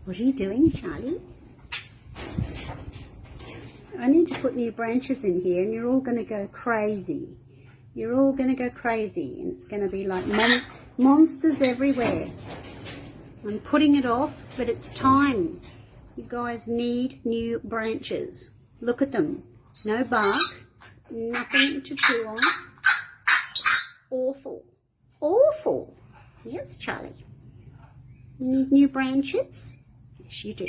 What are you doing, Charlie? I need to put new branches in here and you're all going to go crazy. You're all going to go crazy and it's going to be like monsters everywhere. I'm putting it off, but it's time. You guys need new branches. Look at them. No bark, nothing to chew on. It's awful. Awful. Yes, Charlie. You need new branches? Yes, you do.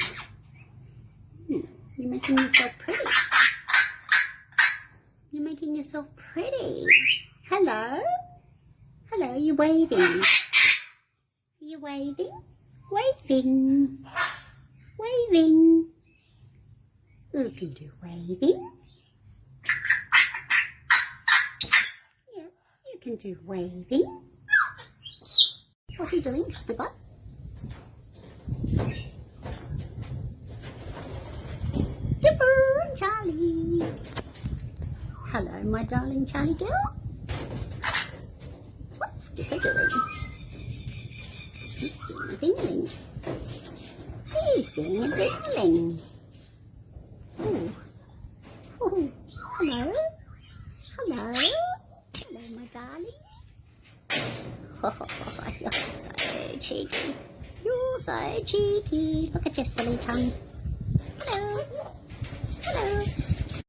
You're making yourself pretty. You're making yourself pretty. Hello? Hello, you're waving. Are you waving? Waving. Waving. You can do waving. Yeah, you can do waving. What are you doing, Skipper? Skipper and Charlie. Hello, my darling Charlie girl. What's Skipper doing? He's doing a dingling. He's doing a dingling. Oh. Oh. Hello. Hello. Hello, my darling. Oh, you're so cheeky. You're so cheeky. Look at your silly tongue. Hello. Hello.